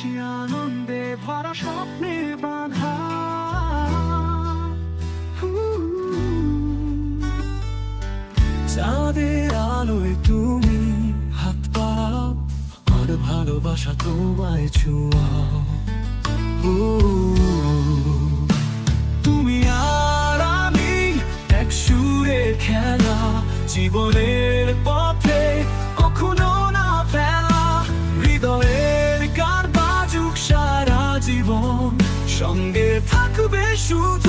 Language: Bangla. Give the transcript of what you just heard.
হাসি আনন্দে ভরা স্বপ্নে বাঁধা। চাঁদের আলোয় তুমি হাত বাড়াও, আর ভালোবাসা তোমায় ছোঁয়াও। তুমি আর আমি এক সুরে খেলা, জীবনের পথে কখনো না ফেলা। হৃদয়ের গান বাজুক সারা জীবন, সঙ্গে থাকবে শুধু